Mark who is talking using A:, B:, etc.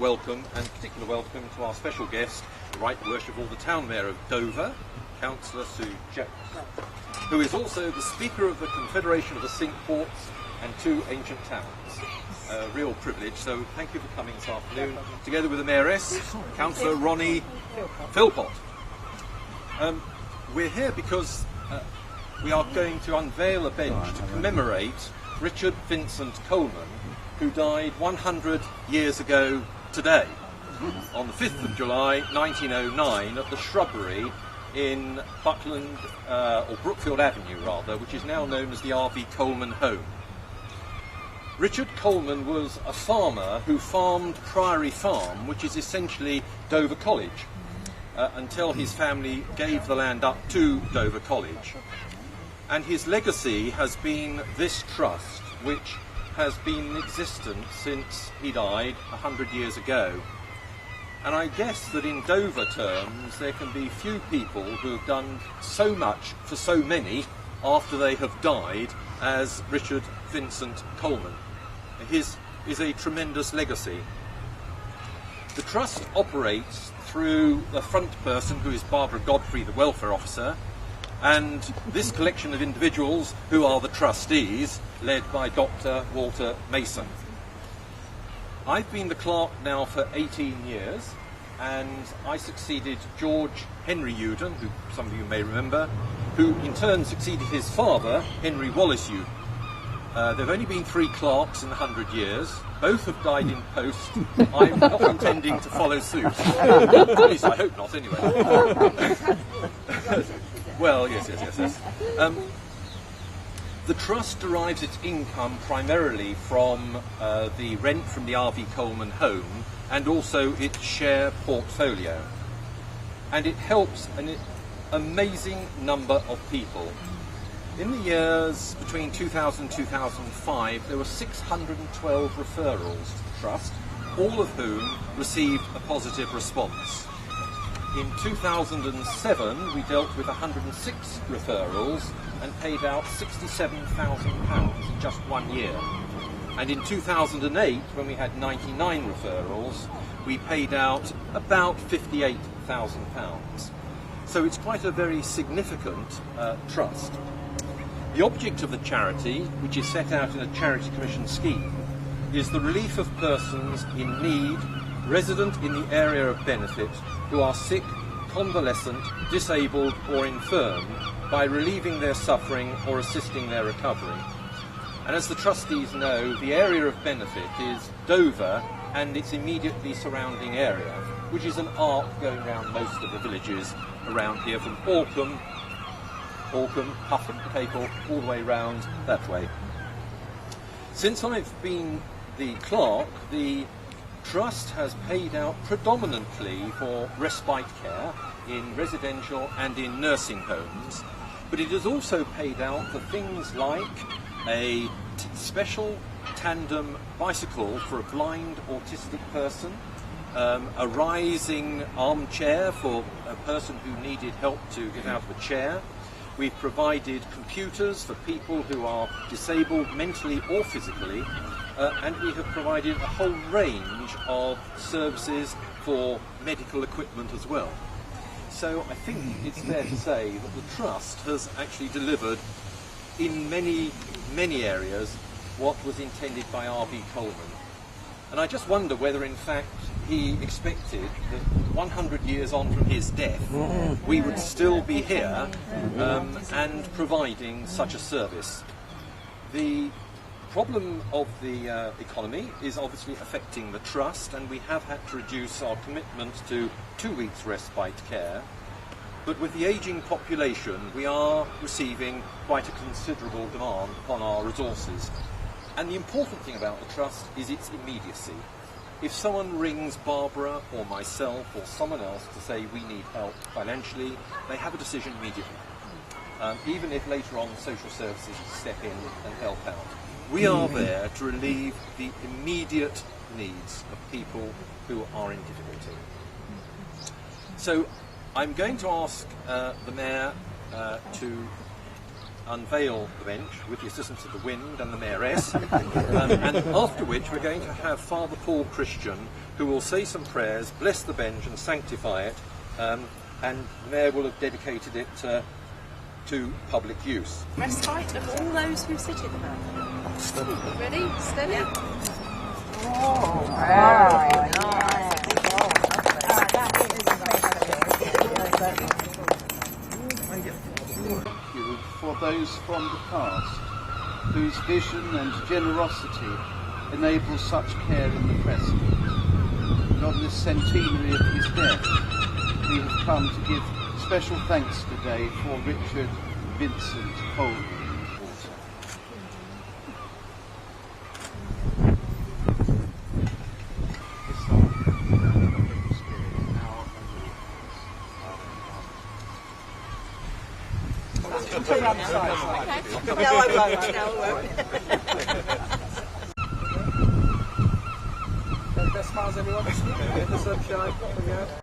A: Welcome, and particular welcome to our special guest, the Right Worshipful the Town Mayor of Dover, Councillor Sue Jones, who is also the Speaker of the Confederation of the Cinque Ports and Two Ancient Towns. A real privilege, so thank you for coming this afternoon, together with the Mayoress, Councillor Ronnie Philpott. We're here because we are going to unveil a bench to commemorate Richard Vincent Coleman, who died 100 years ago today, on the 5th of July 1909 at the Shrubbery in Buckland, or Brookfield Avenue rather, which is now known as the V Coleman home. Richard Coleman was a farmer who farmed Priory Farm, which is essentially Dover College, until his family gave the land up to Dover College. And his legacy has been this trust, which has been in existence since he died 100 years ago. And I guess that in Dover terms, there can be few people who have done so much for so many after they have died as Richard Vincent Coleman. His is a tremendous legacy. The Trust operates through the front person, who is Barbara Godfrey, the Welfare Officer, and this collection of individuals who are the trustees, led by Dr. Walter Mason. I've been the clerk now for 18 years, and I succeeded George Henry Uden, who some of you may remember, who in turn succeeded his father, Henry Wallace Uden. There have only been 3 clerks in 100 years. Both have died in post. I'm not intending to follow suit. At least I hope not, anyway. Well, yes. The Trust derives its income primarily from the rent from the V Coleman home and also its share portfolio. And it helps an amazing number of people. In the years between 2000 and 2005, there were 612 referrals to the Trust, all of whom received a positive response. In 2007, we dealt with 106 referrals and paid out £67,000 in just 1 year. And in 2008, when we had 99 referrals, we paid out about £58,000. So it's quite a very significant trust. The object of the charity, which is set out in a Charity Commission scheme, is the relief of persons in need, resident in the area of benefit, who are sick, convalescent, disabled or infirm, by relieving their suffering or assisting their recovery. And as the trustees know, the area of benefit is Dover and its immediately surrounding area, which is an arc going around most of the villages around here, from Alcombe, Puffin, Capel, all the way round that way. Since I've been the clerk, the Trust has paid out predominantly for respite care in residential and in nursing homes, but it has also paid out for things like a special tandem bicycle for a blind autistic person, a rising armchair for a person who needed help to get out of a chair. We've provided computers for people who are disabled mentally or physically, and we have provided a whole range of services for medical equipment as well. So I think it's fair to say that the Trust has actually delivered in many, many areas what was intended by V Coleman. And I just wonder whether in fact he expected that 100 years on from his death we would still be here and providing such a service. The problem of the economy is obviously affecting the Trust, and we have had to reduce our commitment to 2 weeks respite care. But with the ageing population, we are receiving quite a considerable demand upon our resources. And the important thing about the Trust is its immediacy. If someone rings Barbara or myself or someone else to say we need help financially, they have a decision immediately. Even if later on social services step in and help out. We are there to relieve the immediate needs of people who are in difficulty. So I'm going to ask the Mayor to unveil the bench with the assistance of the wind and the mayoress, and after which we're going to have Father Paul Christian, who will say some prayers, bless the bench and sanctify it, and the mayor will have dedicated it to public use.
B: Respite of all those who sit in her. Ready? Steady? Yeah.
C: Oh, very nice.
D: Thank you for those from the past, whose vision and generosity enable such care in the present. And on this centenary of his death, we have come to give special thanks today for Richard Vincent Coleman.
B: No, I won't. No, I won't.
A: Best smiles, everyone. The sunshine.